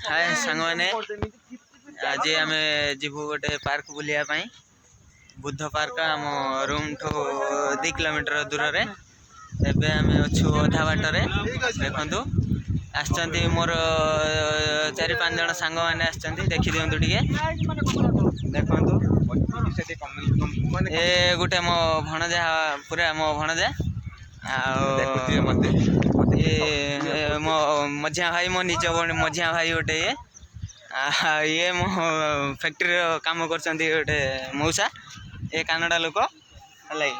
हाय सांग मैंने आज आम जीवु गोटे पार्क बुलिया बुद्ध पार्क आम रूम ठू 2 किलोमीटर दूर रे एबे आम अच्छु अधा बाटर देखु आसचंती मोर 4-5 जन सांग मैंने आसचंती देखि दियंतु टिके देखंतु ए गुटे मो भणजा पूरा मो भणजा मो मझिया भाई मो निज मझिया भाई गोटे ये मो फैक्ट्री काम करचंती गोटे मौसा ये कानाडा लोक है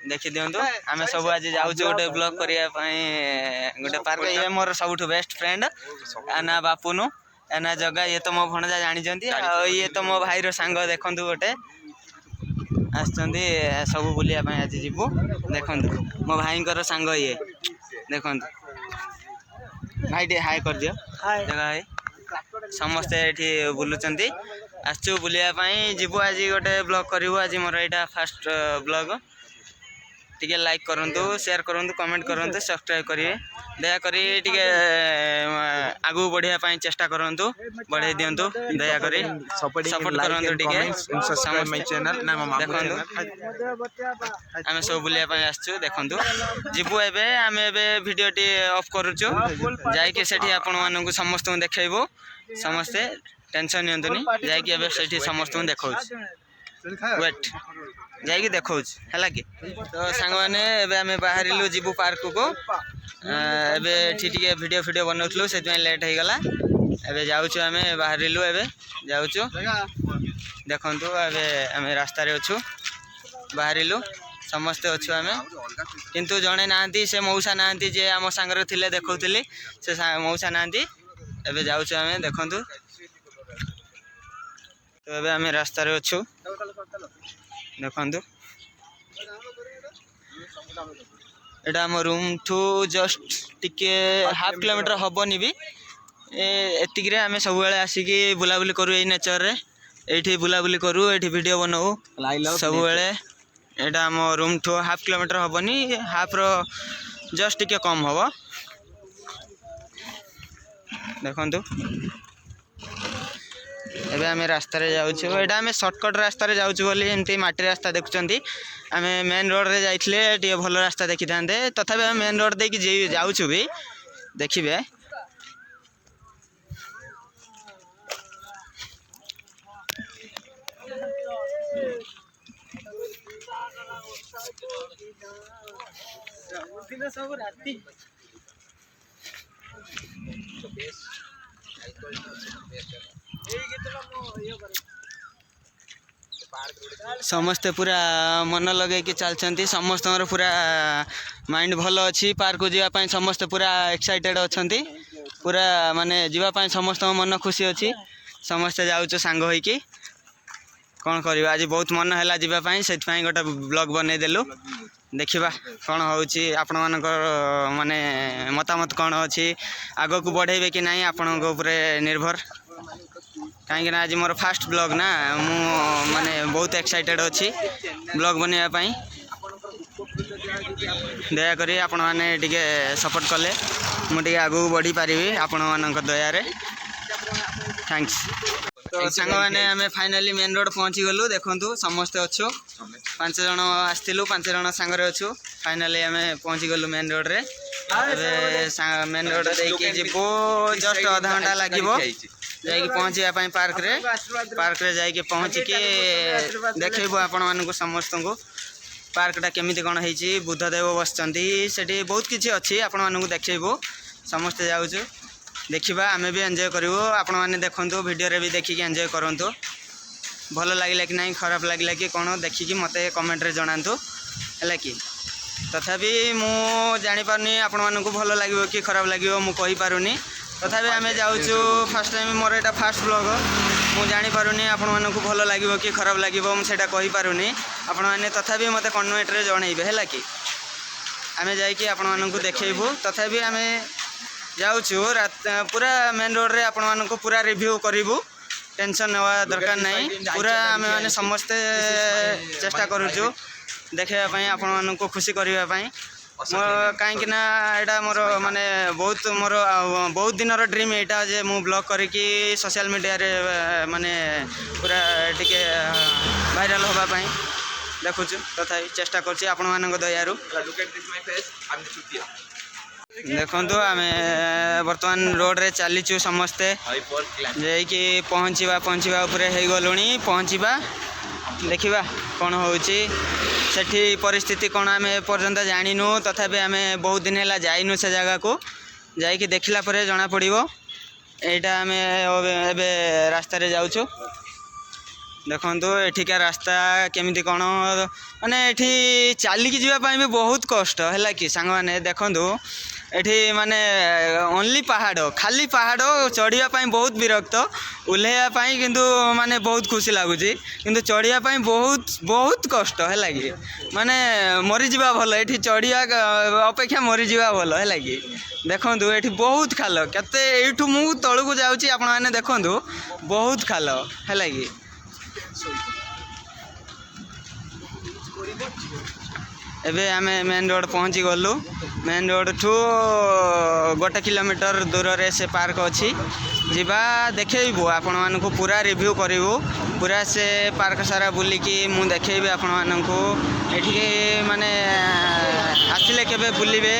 देखी दिंतु आम सब आज जाऊँ गोटे ब्लॉग करने गोटे पार्क ये मोर सब बेस्ट फ्रेंड ना बापुनु ना जगह ये तो मो भणजा जानी ये तो मो भाई सांग देखु गोटे आसचंती सब बुलिया आज जीवु देखु मो भाई सांग ये देखु भाई टे हाय कर दियो जगह भाई समस्ते ये बुलुचंती आसचु बुलिया जीवु आज गोटे ब्लॉग करूँ आज मोर यहाँ फास्ट ब्लॉग टिके लाइक करंतु शेयर करंतु कमेंट करंतु सब्सक्राइब करिए दया करी टिके आगु बढ़िया पाई चेष्टा करंतु बढ़ाई दियंतु दया करी सपोर्ट करंतु टिके सब्सक्राइब माय चैनल ना देखंतु आमे सब बुलिया पाई आछछु देखंतु जीवु एबे आमे एबे वीडियो टी ऑफ करूछु जाई के सेठी आपन मानन को समस्त देखाइबो समस्ते टेंशन नियंतुनी जाई के एबे सेठी समस्त देखाउछ वेट जाइए देखा है कि तो सांग मैंने आम बाहर जीवु पार्क को टे वीडियो फिडियो बनाऊँ से लेट हो गला एबे जाऊँ आम बाहर जाऊँ देखु आम रास्तार अच्छु बाहर समस्ते अच्छु आम किंतु जड़े ना से मौसा ना जे आम सांगे थे देखी से मौसा ना एबे जाऊँ आम देखु तो ये आम रास्तार अच्छु देखु एटा आम रूम ठू जस्ट टिके हाफ किलोमीटर हबनी भी एतिक आम सब आसिक बुलाबुली करूँ ये नेचर रे ये बुलाबुली करूँ ये वीडियो बनाऊ सब एटा आम रूम ठू हाफ किलोमीटर हबनी हाफ रो जस्ट टिके कम हम देखु एबे आम रास्ता जाऊँ यहाँ आम सर्टकट रास्ता जाऊँ बोली एमती माटी रास्ता देखुं आम मेन रोड रे जाइए भल रास्ता देखी था तथापि आम मेन रोड दे जाऊँ भी देखिए समस्ते पूरा मन लगे कि चलते समस्त पूरा माइंड भल अच्छी पार्क को जावाई समस्ते पूरा एक्साइटेड अच्छा पूरा माने जावाई समस्त मन खुशी अच्छी समस्ते जाऊँ सांग होइकी कौन करवा आज बहुत मन है जावाई से गोटे ब्लॉग बनईदेलु देखा कौन हो आपण मान माने मतामत कौन अच्छी आग को बढ़ेबे कि नहीं आपण निर्भर कहीं आज मोर फास्ट ब्लॉग ना मु माने बहुत एक्साइटेड अच्छी ब्लॉग बनवाई दयाकोरी आपण मैंने टिके सपोर्ट कले मुझे आगू बढ़ी पारि आपण मान दया थैंक्स तो सांग मैंने आम फाइनाली मेन रोड पहुँची गलु देखु समस्ते अच्छु 5 जन आसलु 5 जन सांगे अच्छु फाइनाली आम पहुँची गलु मेन रोड रे मेन रोड देखिए जीवु जस्ट आधा घंटा लगे जाइए पहुँचापी पार्क रे जाइए पहुँचिकी देखो आपण मानक समस्त को पार्कटा केमी कौन होती बुद्धदेव बसचंती से बहुत किसी अच्छी आपण मानक देखो समस्ते जाऊँ देखा आम भी एंजॉय करूँ आपण मैंने देखु वीडियो रे भी देखिकी एंजॉय करूँ भल लगे कि नहीं खराब लगे कि कौन देखिकी मत कमेंट रे जनातु है कि तथापि मु जानी पारनी आपण मानक भल लगे कि खराब लगे मु कहि पारुनी तथापि आम जाऊँ फास्ट टाइम मोर यहाँ फास्ट ब्लॉग मु जानी पारुनी आपण मानक भल लगे कि खराब लगे मुझे कहि पारुनी आपण मैंने तथापि मत कमेंट रे जनइबे है कि आम जाइए आपण मानक देखैबू तथापि आम जाऊँ पूरा मेन रोड रे आपण मानक पूरा रिव्यू करूँ टेंशन नेवा दरकार नहीं पूरा आम मैंने समस्ते चेष्टा करूँ देखापी आपण मानक खुशी करने कहीं यहाँ मोर माने बहुत दिन ड्रीम यहाँ जे मु ब्लॉग करके सोशल मीडिया रे माने पूरा टिके वायरल होगापाई देखुचु तथा चेष्टा कर दयारू देखु आम बर्तमान रोड रे चलीचु समस्ते जाकि पहुँचवा गलु पहुँचवा देखा कौन होची सेठी परिस्थिति कौन आम एपर्यंत जानिनु तथापि आम बहुत दिन है जाइनु से जगह को जाकि देखला परे जना पड़िबो एटा आम एबे रास्ता रे जाउछु देखंतु एठिका रास्ता केमिति कौन माने एठी चलिकी जीवाई भी बहुत कष्ट है कि सांग माने देखंतु एठी माने ओनली पहाड़ खाली पहाड़ चढ़ापी बहुत विरक्त ओह्लैवाई किंतु माने बहुत खुशी लगुच किंतु चढ़ापी बहुत बहुत कष्ट है कि माने मरीजा भल ये चढ़िया अपेक्षा मरीजा भल है कि देखंतु ये बहुत खाल केते एठू मु तलू जाऊँगी आपण मैंने देखंतु बहुत खाल है कि एबे आमे मेन रोड पहुँची गलु मेन रोड ठू 1 किलोमीटर दूर रे से पार्क अच्छी जीवा देखु आपण मानक पूरा रिव्यू करूँ पूरा से पार्क सारा बुलिकी मु देखी आपण मानक ये माने आसिले केबे बुलिबे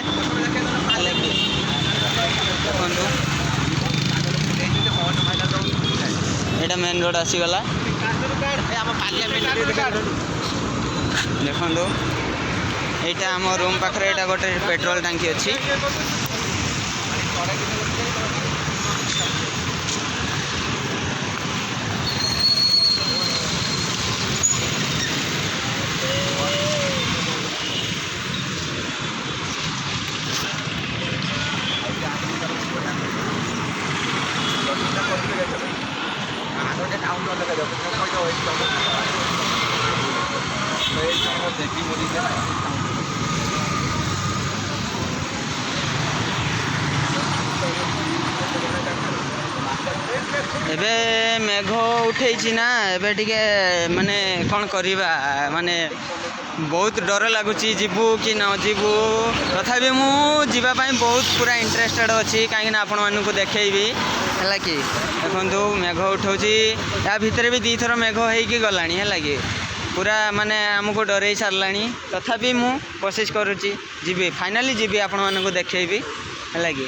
एटा मेन रोड आसीगला देखो यहाँ आम रूम पाखे यहाँ गोटे पेट्रोल टांकी अच्छी एबे मेघ उठे ना एबे टिके माने कौन करिबा माने बहुत डर लगुच जीवु कि न जीवु तथापि मु जीवाई बहुत पूरा इंटरेस्टेड अच्छी कहीं आपण मानक देखी है कि देखो मेघ उठाऊँगी या भितर भी 2 थर मेघ होगी गला है कि पूरा माने आमको डर सारा तथापि मु कोशिश करुँची जीवी फाइनाली जीवी आपण मानक देखी है कि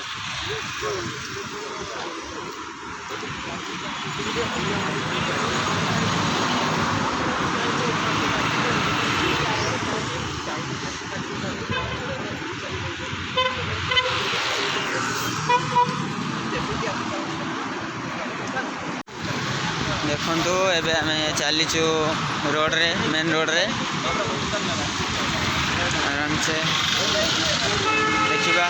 देखु एबे आमे चलीचु रोड रे मेन रोड रे आराम से देखा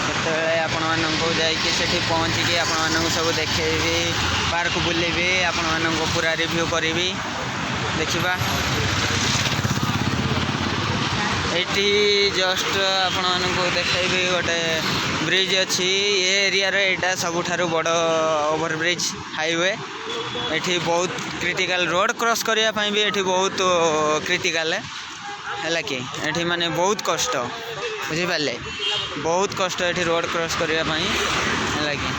केतबेले आपण मानक जाइए सेठी पहुँचिकी आपण मानक सब देखेबी पार्क बुलेबी आपण मानक पूरा रिव्यू करी देखा एटी जस्ट आपण मानक देखेबी गोटे ब्रिज अच्छी ये एरिया रे एटा सबुठारु बड़ ओवरब्रिज हाईवे एठी बहुत क्रिटिकल रोड क्रॉस करिया पई भी एठी बहुत क्रिटिकल है कि एठी माने बहुत कष्ट बुझी पाले बहुत कष्ट एठी रोड क्रॉस करिया पई है कि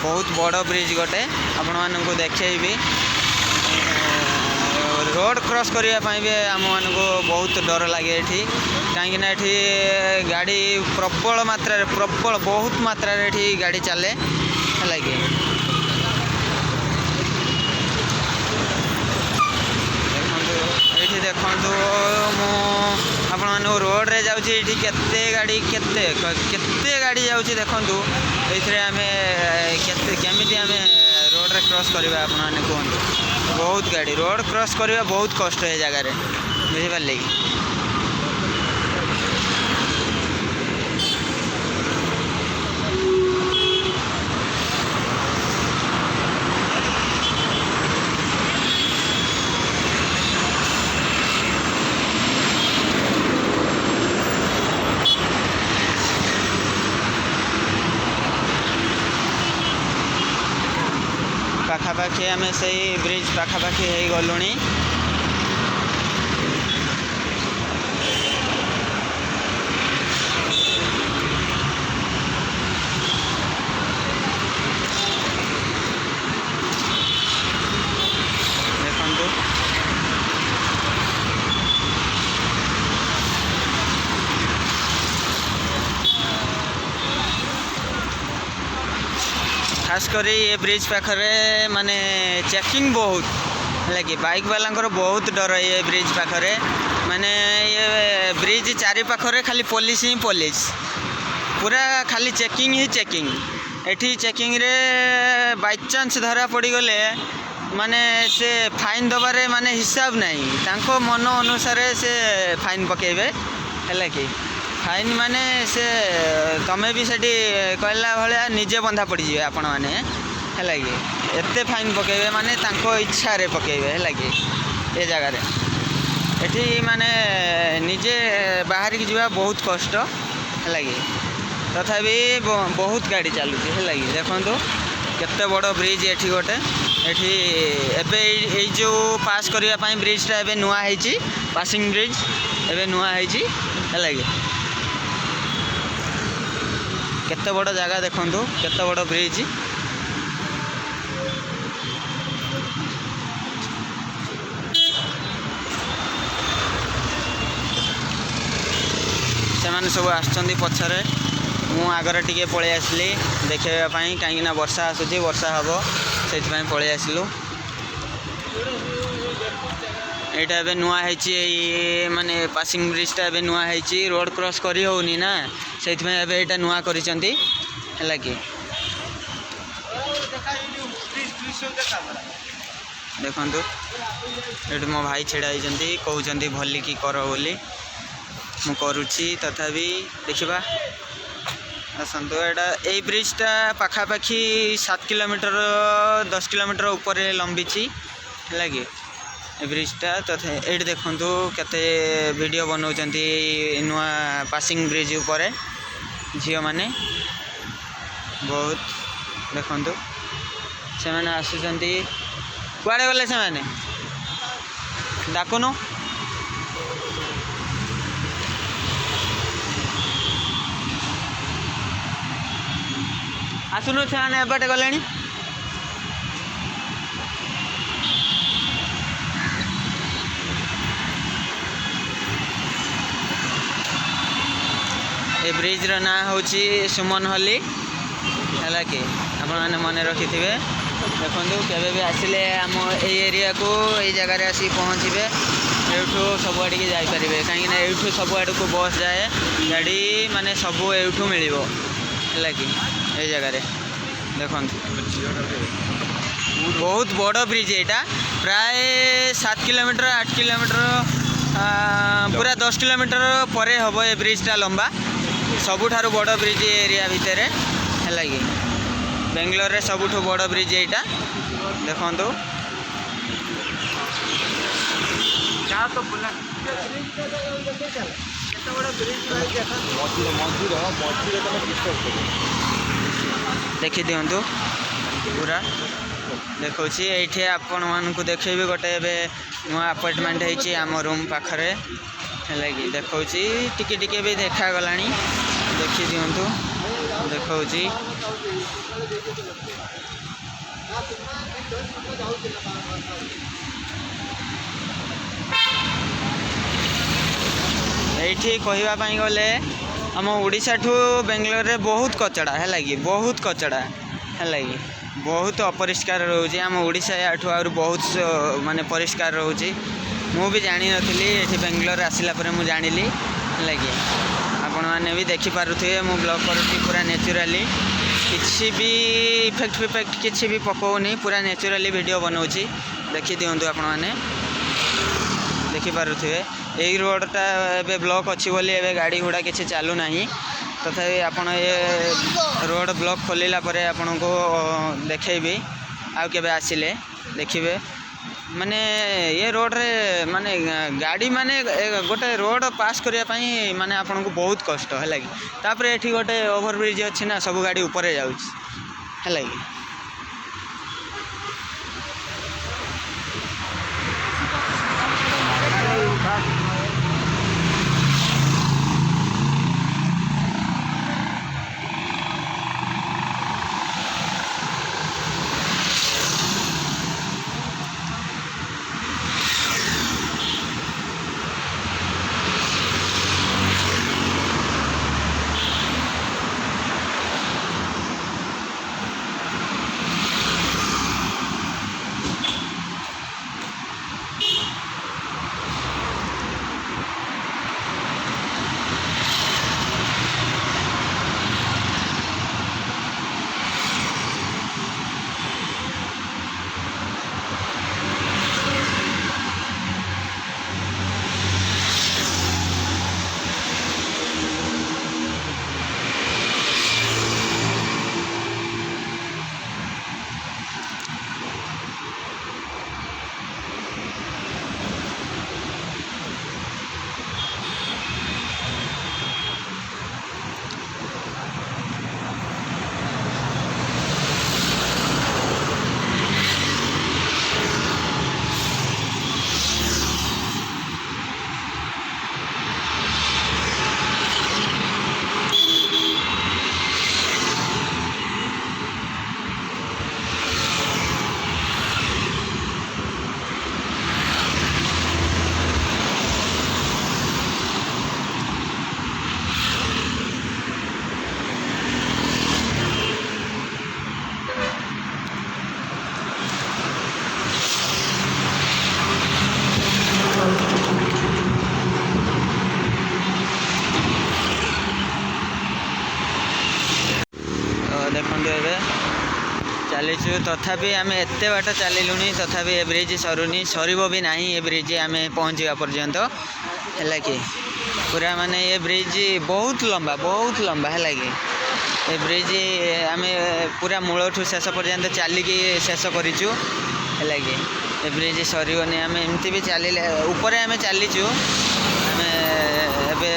बहुत बड़ ब्रिज गोटे आपण मानक देखैबी रोड क्रॉस करिया पई भी आम मानक बहुत डर लगे एठी कहीं एठी गाड़ी प्रबल मात्रा प्रबल बहुत मात्रा एठी गाड़ी चले है कि देखो आपण रोड रे जाऊँगी केते गाड़ी केते गाड़ी जाऊँगी देखु ये आम केमी आम रोड रे क्रॉस करवा आपने कहतु बहुत गाड़ी रोड क्रॉस करवा बहुत कष्ट है जगार बुझीपारे कि पाखापाखि आम से ब्रिज पाखापाखि हो गलुणी खास कर ये ब्रिज पाखरे माने चेकिंग बहुत है कि बाइक वाला बहुत डर ये ब्रिज पाखरे माने ये ब्रिज चारि पाखरे खाली पुलिस ही पुलिस पूरा खाली चेकिंग ही चेकिंग एठी चेकिंग रे बाई चांस धरा पड़ी गले माने से फाइन दबारे माने हिसाब नहीं तांको मन अनुसार से फाइन पकेबे है कि फाइन माने से तमें भी से कहला भाया निजे बंधा पड़ जाए आपण मैंने है कि एते फाइन पकेबे माने तांको इच्छा रे पकेबे है कि ये जगार एठी माने निजे बाहर की जीवा बहुत कष्ट है कि तथापि बहुत गाड़ी चलुची है कि देखो केते बड़ ब्रिज एठी गोटे एठी एबे ए जो पास करिया पई ब्रिजटा एबे नुआ ହେଇची पासिंग ब्रिज एबे नुआ ହେଇची है कि केते बड़ जगह देखंतु केते बड़ ब्रिज से सब आसुँच पछरे मु आगर टिके पलि आसली देखापी कहीं वर्षा आसूँ वर्षा हम से पलि आसलु यहाँ एवं नुआ माने पासिंग ब्रिजटा एवं नुआ रोड क्रॉस करी होनी ना से यहाँ नुआ कर देखु ये मो भाई छेड़ा कहते भली की कर बोली मु करुच्ची तथापि देखा आसतु एटा ये ब्रिजटा पाखापाखि 7 किलोमीटर 10 किलोमीटर ऊपर लंबी है कि ब्रिजटा तथा ये देखु केते वीडियो बनाऊँ नुआ पासिंग ब्रिज उपर झील मैंने बहुत देखु से मैंने आसुँच कुआड़े गले से मैंने डाकुनु आसुनु से एपटे गले ये ब्रिज ना हूँ सुमन हली है कि आपण मैंने मन रखि थे देखो केवे भी आसिले आम एरिया को ये जगार आसिक पहुँचे एठू सबुआड़ की जापारे कहीं एठू सबुआड़ को बस जाए गाड़ी माने सबू एठू मिल है कि ये जगार देखो बहुत बड़ ब्रिज यहाँ प्राय 7 किलोमीटर 8 किलोमीटर पूरा 10 किलोमीटर पर हम ये ब्रिजटा लंबा सबुठारु बड़ ब्रिज एरिया भितर है कि बेंगलोर रे सबुठु बड़ ब्रिज यहाँ देखु देखी दिंतु पूरा देखा ये आपण मानक देखेबी गोटे नुआ अपार्टमेंट होती आम रूम पाखरे है कि देखा टिके टिके भी देखा गला देखी दिंतु देखा ये कहवाई गले आम ओडिशा ठू बेंगलोर रे बहुत कचड़ा है कि बहुत कचड़ा है कि बहुत अपरिष्कार रोचे आम ओडिशा याठू आ बहुत माने परिष्कार रोचे मु भी जानी नथिली एठी बेंगलोर आसिला परे मु जानिली है कि आपण माने भी देखि पारुथे मु ब्लॉग करूची पूरा नेचुरली किसी भी इफेक्ट फिफेक्ट किसी भी पकाऊनी पूरा नेचुरली वीडियो बनाऊँगी देखी दिंतु आपण मैंने देखिपे यही रोडटा एवं ब्लॉक अच्छी बोली एवं गाड़ी घोड़ा किसी चलू ना तथापि आपण ये रोड ब्लॉक खोलला आपण को देखेबी आउ के आसिले देखिए माने ये रोड रे माने गाड़ी माने गोटे रोड पास करने माने आपण को बहुत कष्ट है कि तापर एठी गोटे ओवरब्रिज अच्छी ना सब गाड़ी ऊपर जाऊँ है कि ଯାଇଛୁ ତଥାପି ଆମେ ଏତେ ବାଟ ଚାଲିଲୁଣି ତଥାପି ଏ ବ୍ରିଜ୍ ସରୁନି ସରିବ ବି ନାହିଁ ଏ ବ୍ରିଜ୍ ଆମେ ପହଞ୍ଚିବା ପର୍ଯ୍ୟନ୍ତ ହେଲା କି पूरा माने ये ब्रिज बहुत लंबा है कि ये ब्रिज आम पूरा मूलठू शेष पर्यंत चलिकी शेष करूँ है कि ये ब्रिज सरनी आम एमती भी चल ऊपर आम चलीचु आम ए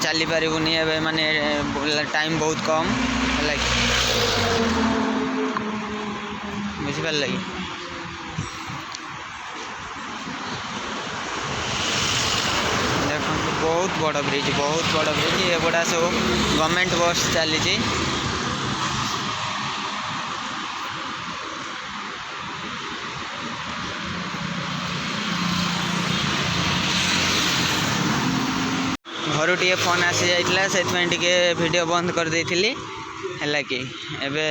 चली पारूनी ए माने टाइम बहुत कम है बुझिपार लगे बहुत बड़ ब्रिज ये गुड़ा सब गवर्नमेंट बस चली घर टे फोन आसी जाइला से वीडियो बंद कर देइथिली है कि एबे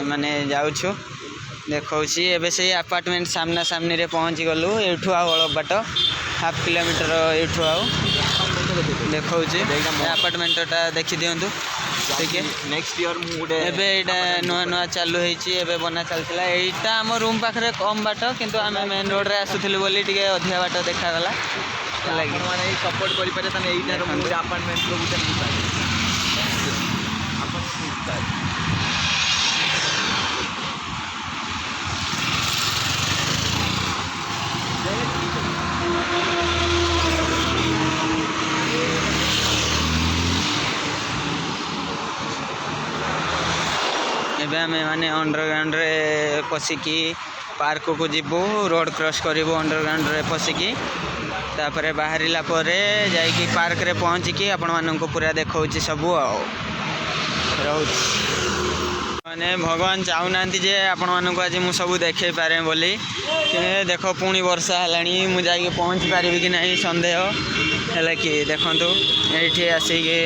माने जाऊछु देखौछि एबे से अपार्टमेंट सामना सामने रे पहुँची गलु एठू आ अल्प बाट हाफ किलोमीटर एठू आ देखो अपार्टमेंटा देखी दिंतु ठीक है नेक्स्ट ईयर मुझे नुआ नुआ चालू होती बना चलता यहाँ आम रूम पाखे कम बाट किंतु आम मेन रोड रे आसुलु बोली टे अधिका बाट देखागला सपोर्ट करें अपार्टमेंट एबे आमे माने अंडरग्राउंड रे पसिकी पार्क को जीवु रोड क्रॉस करिवु अंडरग्राउंड रे पसिकी तापरे बाहरिला परे जाइकी पार्क रे पहुँचिकी आपण मानन को पूरा देखौछि सबु रहउछि माने भगवान चाहुनांती जे आपण मानन को आज मु सबु देखे पारे बोली देखो पुणी वर्षा हलानी मु जाइके पहुँची पारिबि कि नहीं संदेह है कि देखंतु एठी आसिके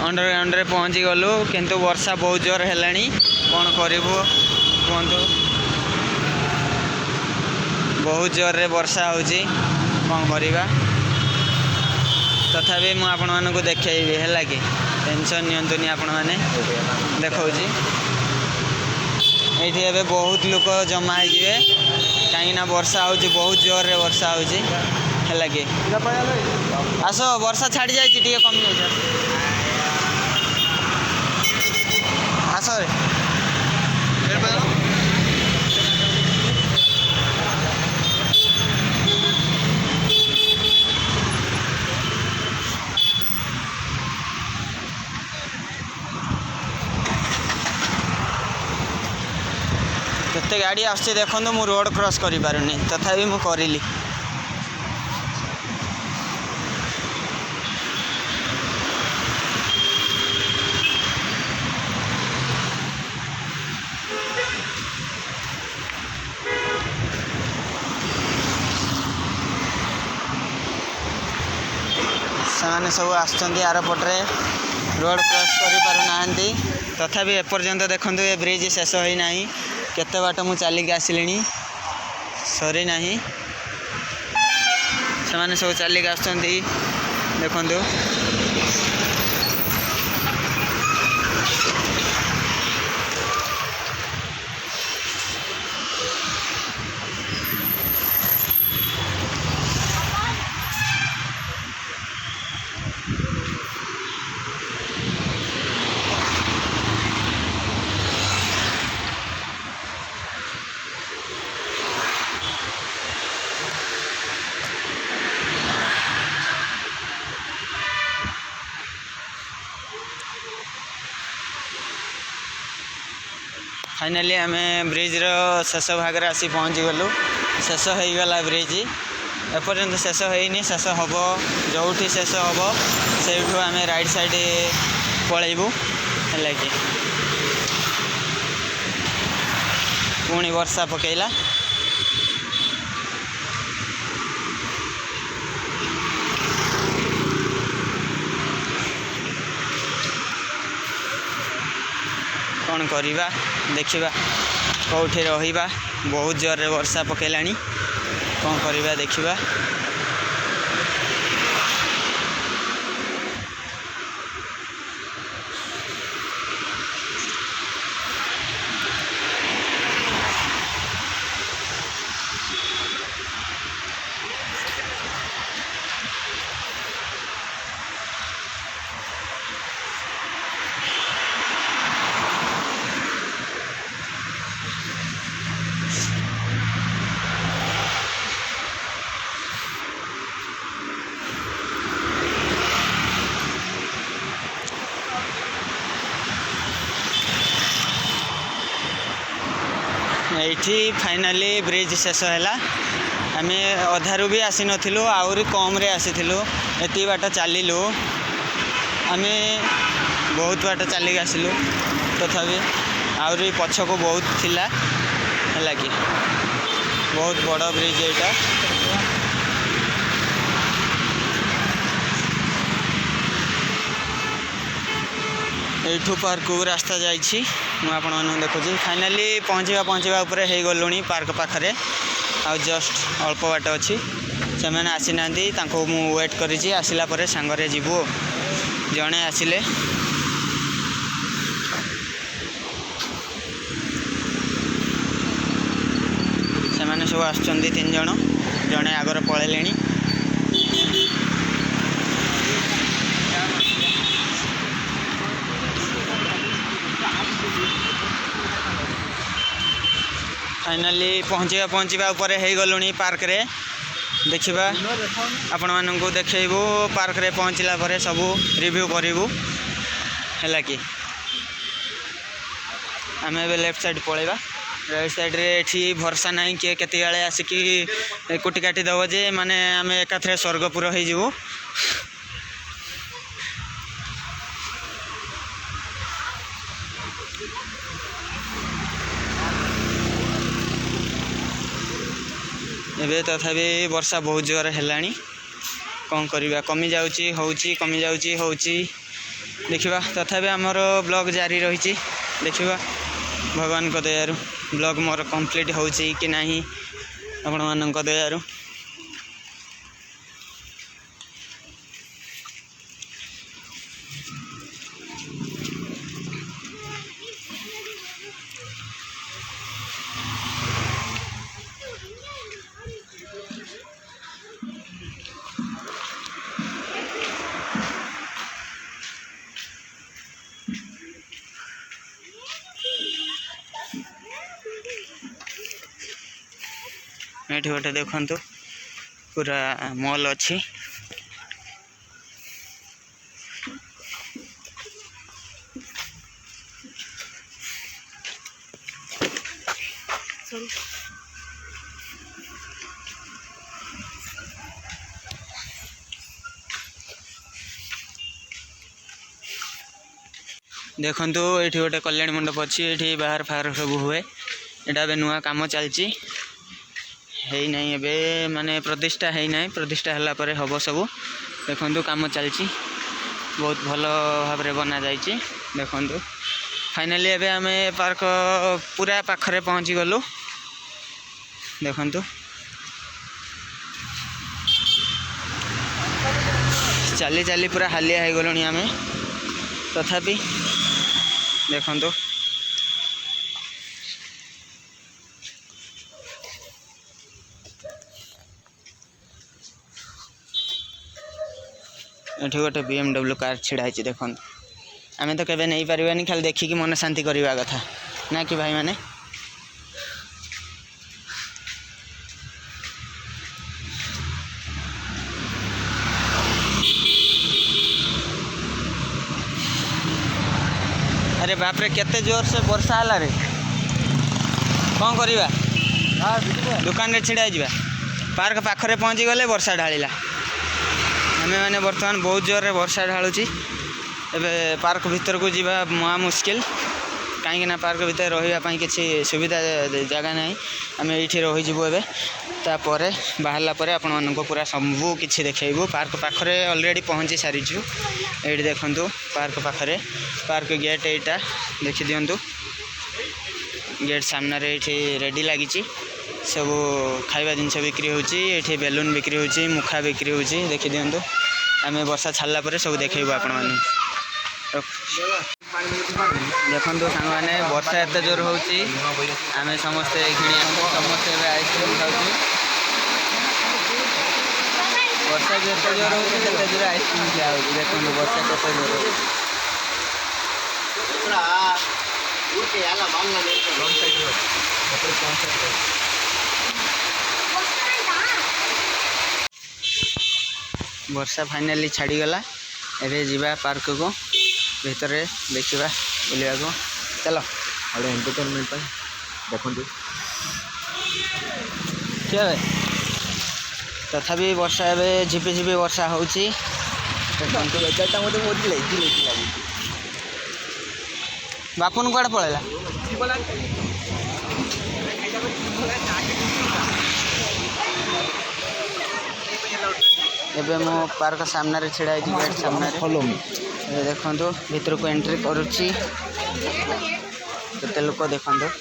अंडरग्राउंड रे पहुँची गलु किंतु वर्षा बहुत जोर हेलानी कौन करिवु कहतु बहुत जोर रे वर्षा होची कौन करिबा तथापि मु आपण मानकु देखैबि है कि टेंशन नियंतुनी आपण माने देखौची एठी एबे बहुत लोग जमा होइजिवे कहीं ना वर्षा होची बहुत जोर रे वर्षा होची है कि आसो वर्षा छाड़ी जाए टे कमी जाए आस केते गाड़ी आसছে देखो मु रोड क्रॉस करि पारुनी तथापि मु करिली से सब आर पटे रोड क्रॉस करि तथापि एपर्यंत देखो ये ब्रिज शेष होना केते बाट मु चलिक आसिली सरी ना से सब चलिक आस देखु फाइनाली आम ब्रिज शेष भाग में आसी पहुँची गलु शेष हो गला ब्रिज एपर्यंत शेष होनी शेष हम जो शेष हम से आम राइट साइड पलैबू है कि पुणी वर्षा पकेला कौन करिबा देखिबा कौटे रहिबा बहुत जोर रे वर्षा पकेलानी कौन करिबा देखिबा ଏଇଠି ଫାଇନାଲି ବ୍ରିଜ୍ ଶେଷ ହେଲା। ଆମେ ଅଧାରୁ ବି ଆସି ନଥିଲୁ, ଆହୁରି କମ୍ରେ ଆସିଥିଲୁ। ଏତିକି ବାଟ ଚାଲିଲୁ, ଆମେ ବହୁତ ବାଟ ଚାଲିକି ଆସିଲୁ। ତଥାପି ଆହୁରି ପଛକୁ ବହୁତ ଥିଲା, ହେଲା କି ବହୁତ ବଡ଼ ବ୍ରିଜ୍ ଏଇଟା। ଏଇଠୁ ପାର୍କକୁ ରାସ୍ତା ଯାଇଛି, ମୁଁ ଆପଣମାନଙ୍କୁ ଦେଖୁଛି। ଫାଇନାଲି ପହଞ୍ଚିବା ଉପରେ ହେଇଗଲୁଣି ପାର୍କ ପାଖରେ। ଆଉ ଜଷ୍ଟ ଅଳ୍ପ ବାଟ ଅଛି, ସେମାନେ ଆସିନାହାନ୍ତି, ତାଙ୍କୁ ମୁଁ ୱେଟ୍ କରିଛି। ଆସିଲା ପରେ ସାଙ୍ଗରେ ଯିବୁ। ଜଣେ ଆସିଲେ, ସେମାନେ ସବୁ ଆସୁଛନ୍ତି 3 ଜଣ, ଜଣେ ଆଗରେ ପଳେଇଲେଣି। फाइनाली पहुँचिबा उपरे ହେଇଗଲୁଣି पार्क रे। देखिबा आपण माननकु देखैबो पार्क रे पहुँचला परे सबू रिव्यू करिवु, हैला कि आमे बे लेफ्ट साइड पळेबा। राइट साइड रे एठी भरसा नाही कि केते गाळे आसिकी कुटी काटी दबो जे माने आमे एकाथरे स्वर्गपुर होई जिवु। एबे तथापि वर्षा बहुत जोर हेलानी, कौन करवा कमी जाउची होउची कमी जाउची होउची। देखिबा तथापि हमर ब्लॉग जारी रही। देखिबा भगवान को दयारु ब्लॉग मोर कंप्लीट होउची कि नहीं आपण मानन को दयारु। ये गोटे देखु पूरा मॉल अच्छी। देखु ये गोटे कल्याण मंडप अच्छी, ये बाहर फार सब हुए। यहाँ ए नुआ काम चलती है नहीं, एबे माने प्रतिष्ठा है नहीं, प्रतिष्ठा हला परे हबो सबू। देखु काम चलती बहुत भल भाव बना जाइए। देखु फाइनाली एबे आमे पार्क पूरा पाखरे पहुँची गलु। देखु चली चली पूरा हालिया हो गलुनी आमे। तथापि देखु एठी गोटे BMW कार छिड़ा है। देखो आमे तो केबे नहीं पारिबानी, खाली देखिकी मन शांति करवा कथा ना कि भाई माने। अरे बाप रे केते जोर से वर्षा हला रे, कौन करवा दुकान रे छिड़ा जावा। पार्क पाखरे पहुँची गले वर्षा ढालिला। आमे माने वर्तमान बहुत जोर रे वर्षा ढालुची। एबे पार्क भीतर को जीवा महा मुश्किल, कहीं ना पार्क भीतर रही किसी सुविधा जगह नहीं। आमे ये रहीजु एबे, तापर बाहरला परे आपण मानक पूरा सबू किसी देखू। पार्क पाखरे ऑलरेडी पहुँची सारीचु। ये देखु पार्क पाखरे पार्क गेट एटा देखी दिंतु। गेट सामने ये रेडी लगी सब खाଇବା जिनस बिक्री होची। ये बेलून बिक्री होची, मुखा बिक्री होची। देखी दिंतु आमे वर्षा छाड़ला परे सब देखैबो आपण माने। देखु सांग मैंने वर्षा एत जोर होची, आमे समस्ते समस्ते आइसक्रीम खाऊ। वर्षा जिते जोर होते जोर आइसक्रीम खिया हो। देखो वर्षा केते जोर वर्षा फाइनाली छाड़ीगला। एबे जीवा पार्क को भीतर देखा बुलवा को। चलो एंटरटेनमेंट ଦେଖନ୍ତୁ क्या तथापि वर्षा एवं झिपि झिपि वर्षा होची ଏଗାରଟା ମୋତେ ବହୁତ ଲେଜି ଲେଜି ଲାଗୁଛି। बापुन कुआडे पळेला एबे मो पार्क सामने छिड़ा है गेट सामने फॉलो मी देखो भीतर को एंट्री करुच्ची केते लोक देखो देखो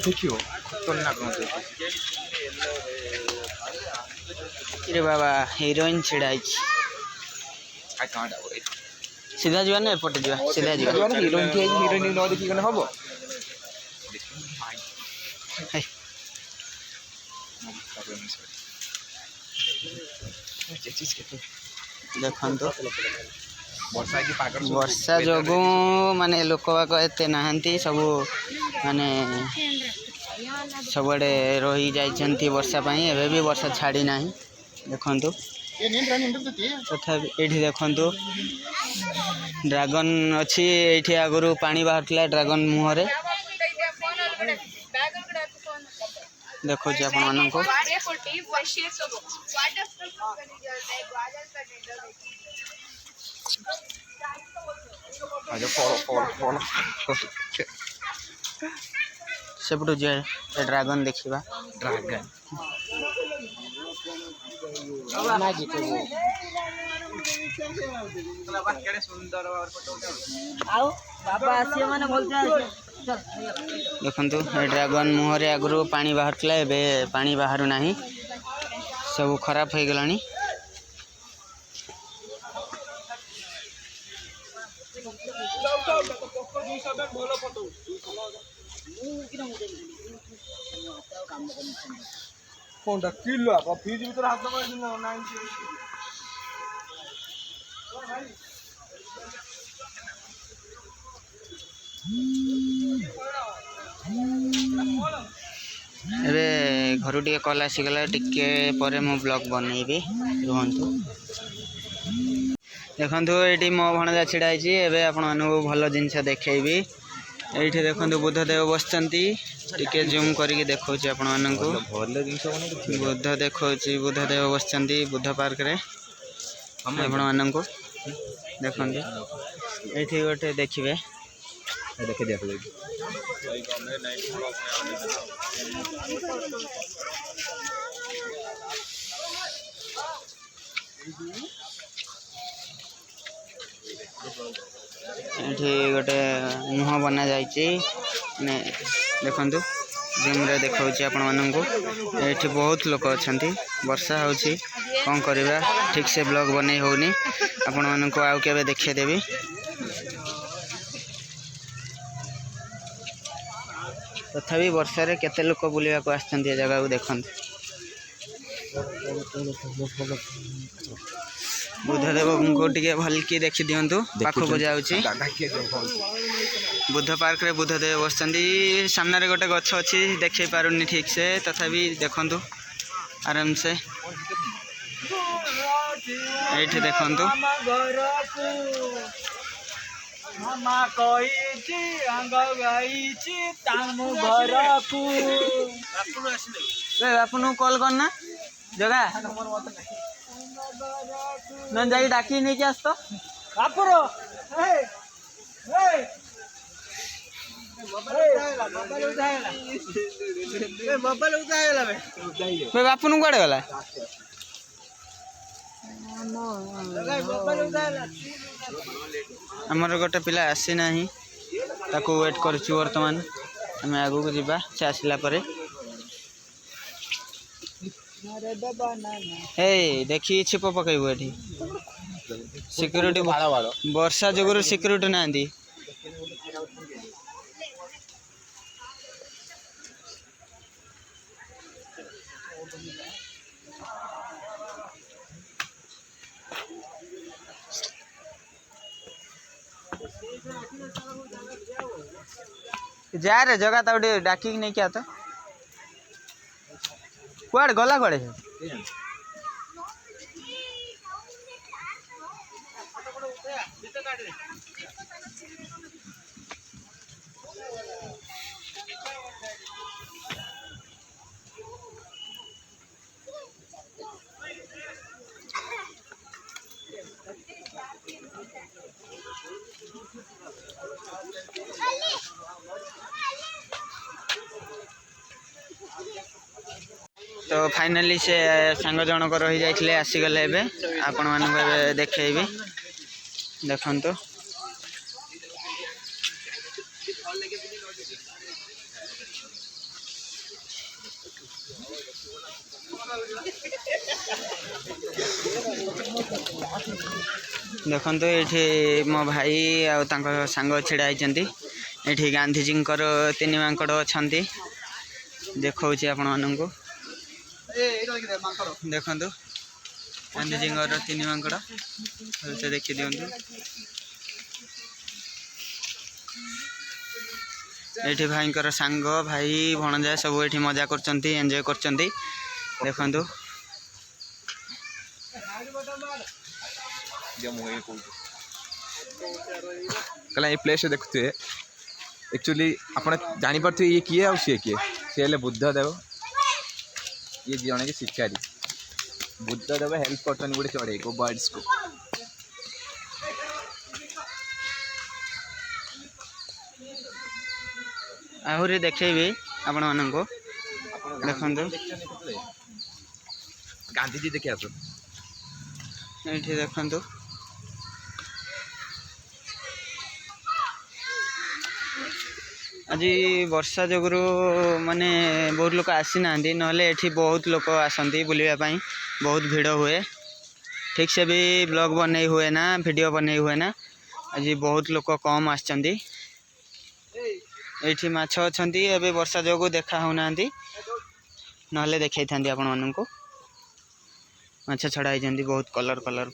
ଦେଖିବ ଖତରନାକ रे बाबा हीरोइन छिड़ा सीधा जीवा ना एपटे जीवा सीधा जीवा ହିରୋଇନ ଠିଆ ହେଇଛି ହିରୋଇନ ନ ଦେଖିକି ଗଲେ ହବ। देखो ବର୍ଷା ହେଇକି ପାଗ वर्षा जोगु माने लोक बाक एते नाहंती सबु माने सबड़े रही जाइछंती वर्षा पाई एबे भी वर्षा छाड़ी नाही देखंतु तथा एठी देखंतु ड्रैगन अछि एठी आगुरु पानी बाहरतला ड्रैगन मुहरे देखो जी अपन मानन को सेपटू जे ड्रैगन देखिबा ड्रैगन देखंतु ड्रैगन मुहरे आगुरु पानी बाहरतला एबे पानी बाहरु नाही सब खराब हो गलानी कोनटा किलो आप फ्रिज भीतर हाथ मार दिन 90 एबे घर टे कल आसीगला टिके पर मो ब्लॉग बनइबी रुहंतु देखंतु एटी मो भणजा छिड़ा आइछि एबे आपण मानू भल जिंस देखैबी एठी देखंतु बुद्धदेव बसचंती टिके जूम करके देखौछि आपण माननकु भल जिंस बुद्ध देखौछि बुद्धदेव बसचंती बुद्ध पार्क रे आपण माननकु देखंतु एठी गोटे देखिबे देखे देख ले एठी गोटे मुह बना जाइछि ने देखंतु जिम रे देखौछि आपण माननकु एठी बहुत लोक अछंती वर्षा होछि कोन करबा ठीक से ब्लॉग बनै होनी आपण माननकु आउ केबे देखै देबी तथापि वर्षा रे केते लोक बुलिया को आछंती ए जगह को देखंतु बुद्धदेव को टिके भल की देखि दियंतु पाखो को जाउची बुद्ध पार्क रे बुद्धदेव बसचंदी सामने रे गोटे गछ अछि देखै पारुनी ठीक से तथापि देखंतु आराम से एठी देखंतु मामा कहिछि अंग गाइछि तामु घरकु बापुन आसिले बे बापुन कॉल करना जगह न जाई डाकी नहीं के आस्तो बापुरो हे हे मोबाइल उठाइला बे बापुन कुआडे गला आमर गोटे पिला आसी नाही ताको वेट करछु वर्तमान हमें आगु को जीवा से आसिला परे हे देखी छिप पकईबो एठी सिक्योरिटी वर्षा जोगुरु सिक्योरिटी नांदी जा रे जगह तो डाक नहीं क्या तो कुआड़े गला कुआड़े तो फाइनाली से सांग जनक रही जाइए आसीगले एवं आपण मानक देखी देखु देखो ये मो भाई आ सांग छिड़ा ये गांधीजी तीन मांकड़ अच्छा देखा आपण मानू देखु गांधीजी तीन मांकड़ से देखी दिंतु ये भाईंकर सांग भाई भणजा सब ये मजा कर एंजॉय कर देखु कला ये प्लेस देखुए एक्चुअली आपण जानी पारथि ये किए आ सी किए सी हेले बुद्धदेव ये जने के शिकारी बुद्धदेव हेल्प करते गोटे चढ़े को बर्ड्स को आहरी देखेबी आपण मानक देखु गांधीजी देखे आस ये देखु आज वर्षा जोगुरु माने बहुत लोग आसी ना ना ये बहुत लोग आसती बुलापाई बहुत भीड़ हुए ठीक से भी ब्लॉग बनई हुए ना वीडियो बनई हुए ना आज बहुत लोग कम आसछंती ये माछ अच्छा ए वर्षा जोगु देखा होना ना देखा था आपण मानू माछ छड़ाई बहुत कलर कलर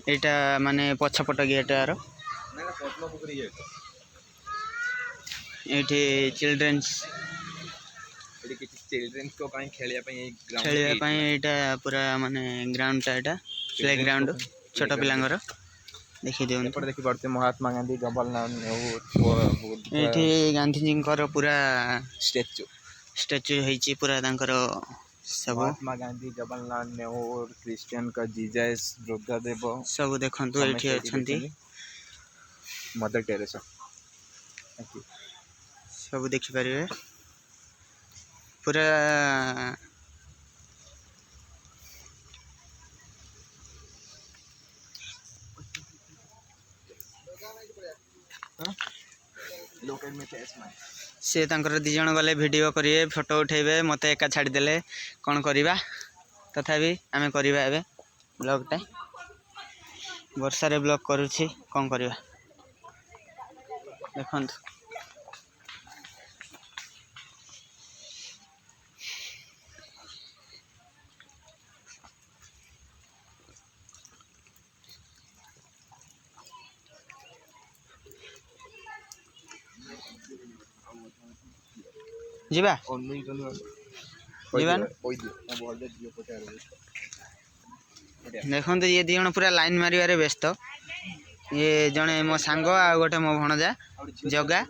यहाँ माने पछपट गेट यार ये चिल्ड्रेन्स चिल्ड्रेन्स को खेलिया पूरा माने ग्राउंड टा प्ले ग्राउंड छोट पिलांगर देखी दिखाते देखी पार्थे महात्मा गांधी जवाहरलाल नेहरू ये गांधीजी पूरा स्टेच्यू स्टेच्यू है पूरा तांकर सब महात्मा गांधी जवाहरलाल नेहरू क्रिश्चियन का जीजस बुद्धदेव सब देखंतु एठी अछंती मदर टेरेसा सब देखि परिवे पूरा से तांकर दी जण गले वीडियो करिए फोटो उठेबे मते एका छाड़ी देले कोन करिबा तथापि आमे करिबा एबे ब्लॉग टा वर्षा रे ब्लॉग करूछि कोन करिबा देखंतु जीवा देखो ये दी जन पूरा लाइन मारे व्यस्त ये जड़े मो सांग आ गोटे मो भणजा जगा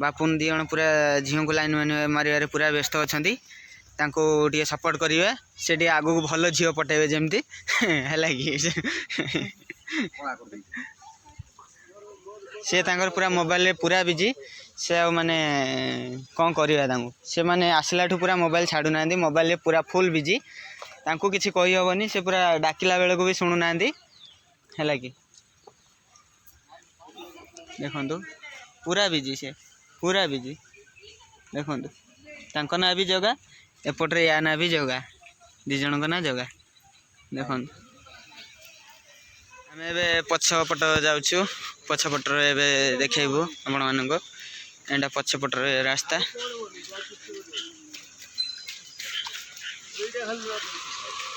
बापुन दी जन पूरा झील को लाइन मारे पूरा व्यस्त अच्छा टे सपोर्ट करेंगे से आगू को भल झील पटेबे जमती है कि से पूरा मोबाइल पूरा बिजी से माने कौन करवा से माने आसला पूरा मोबाइल छाड़ू ना मोबाइल पूरा फुल बिजी तांको किसी कही हेनी से पूरा डाकिला बेले को भी शुणु ना है कि देखो पूरा बिजी से पूरा बिजी देखो ना भी जगह एपटे या ना भी जगह दिज ना जगह देखो आम ए पछपट जाऊँ पछपट देखू आपण मानक एंडा पछपट रास्ता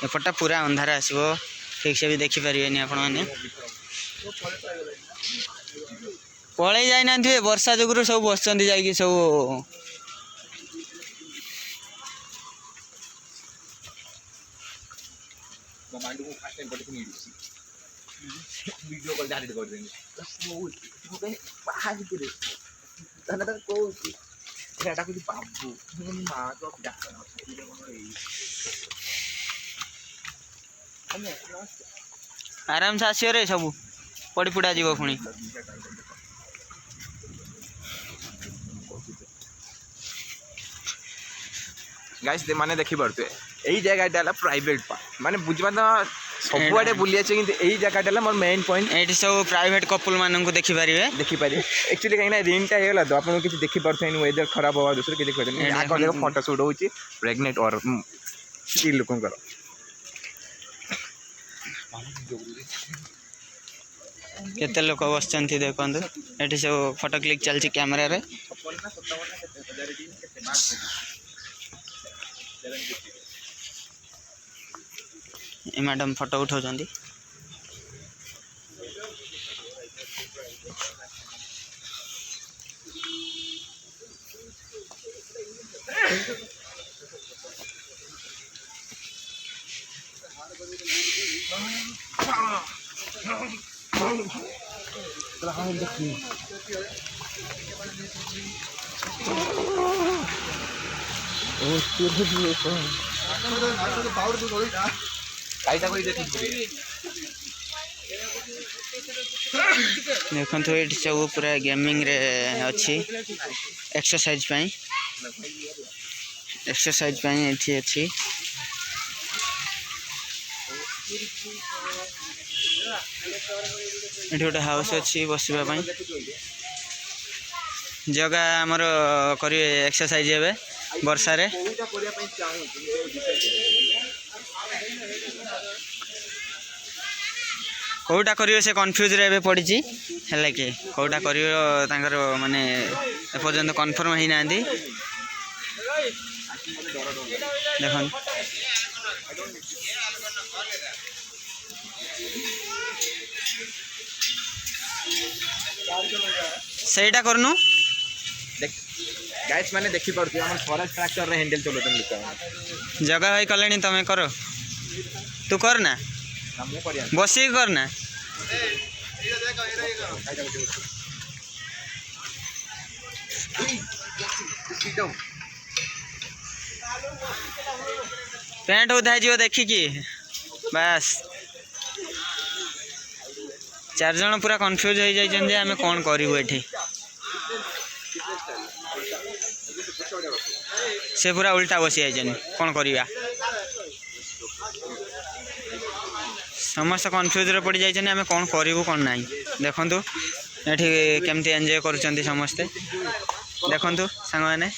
एपटा पूरा अंधार आसो ठीक से भी देखिपारे आपण मैंने पलि जाना वर्षा जुगुरु सब बस जाकि सब मांडू को फास्ट टाइम पड़े वीडियो कॉल डायरेक्ट कर देंगे तू कहीं बाहर की रे तने तो को एटा को बाबू मां तो डाक्टर आराम से आसियो रे सब पड़ी पुड़ा जीव पुणी गाइस माने देखि पड़ते यही जगह प्राइवेट पार्क माने बुझबा तो सबुआडे बुली आछे किंतु एही जगहटा मोर मेन पॉइंट एठी सब प्राइवेट कपल मानन को देखि पारिबे एक्चुअली कहीं ना रेनटा हेला तो आपन किसी देखि परथेन वेदर खराब होवा दूसरे के देखि परथेन आको देखो फोटो शूट होची प्रेग्नेंट और ई लोकन करो केते लोक बसचंती देखंतु एठी सब फोटो क्लिक चलची कैमरा रे ए मैडम फोटो उठाउछंती देखंतु एठी सब पूरा गेमिंग रे अछि एक्सरसाइज पई एठी अछि एठी गोटे हाउस अछि बसिबा पई जगह हमर करी एक्सरसाइज हेबे वर्षा रे कौटा करियो से कन्फ्यूज रे पड़ी है कि कौटा करियो तांकर माने एपर्यंत कन्फर्म ही ना देखन सेटा करनु गाइस माने देखि पड़ती हमर फॉरेस्ट ट्रैक्टर रे हैंडल चलोतन लोक जगह भाई कलेनी तमे करो तू कर ना बसी कर ना पैंट उधा जीव देखिकी बस 4 जन पूरा कन्फ्यूज हो जाइए आम कौन करूँ ये से पूरा उल्टा बसी जाइए कौन करवा समस्त कन्फ्यूज रे पड़ जाइए आम कौन करूँ कौन ना देखु ये केमती एंजॉय कर समस्ते देखु सांग मैंने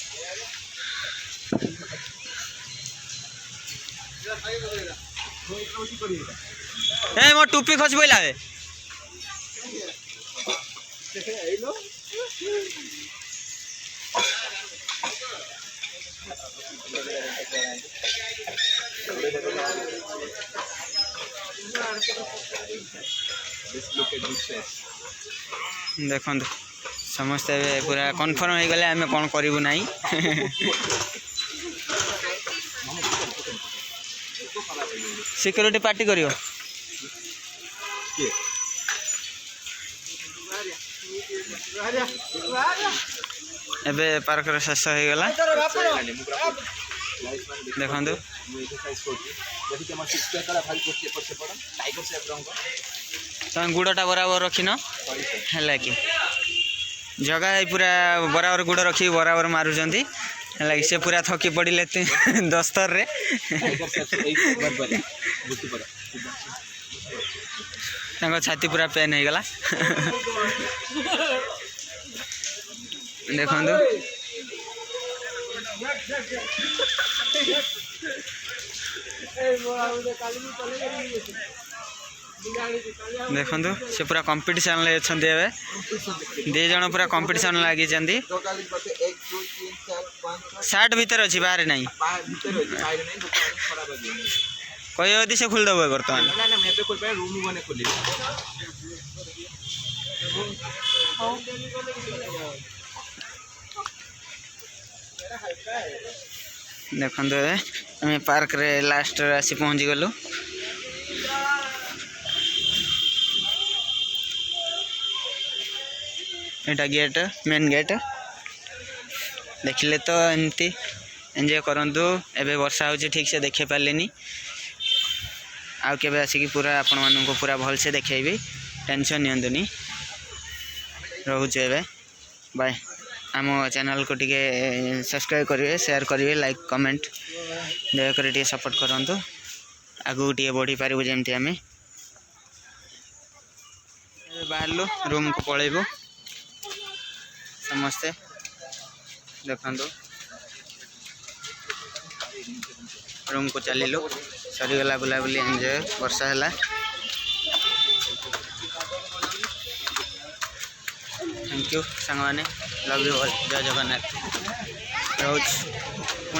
मो टुपी खस पड़ा है देखो समस्ते पूरा कन्फर्म हो गले आम कौन करूँ ना सिक्योरिटी पार्टी करियो एबे पार्क रे शेष हो गला देखंतु तुम गुड़टा बराबर रखिन है कि जगह है पूरा बराबर गुड़ रखी बराबर मारुंट है से पूरा थकी पड़े दस्तर रे छाती पूरा पेन हो गला देखो देखु से पूरा कंपटीशन ले छंदी एबे दे जण पूरा कंपटीशन लागी चंदी साठ भीतर अछि बाहर नहीं कोई यदि से खुल दबो बर्तमान ना ना मैं पे खोल पाए रूम बने खोली देखते आम पार्क रे लास्ट आसी पहुँची गलु। एटा गेट मेन गेट देखिले तो एमती एंजॉय करंतु। एबे वर्षा होची ठीक से देखे पालेनी। आउ केबे आसिकी पूरा आपण मानन को पूरा भल से देखेबी। टेंशन नियंतुनी। रहूचे एबे बाय। आम चैनल को टिके सब्सक्राइब करिवे, शेयर करिवे, लाइक कमेंट दया कर टिके सपोर्ट करंतु। आगु टिके बढ़ी पारिबो जेमती आमे। बाहरलु रूम को पळेबो समस्ते देखंतु। रूम को चलिलु सरीगला बुलाबुली एंजॉय वर्षा है। थैंक यू सांग मैंने लव यू ऑल। जय जगन्नाथ। रोज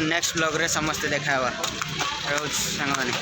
नेक्स्ट ब्लॉग रे समस्ते देखा रोज सांग मैंने।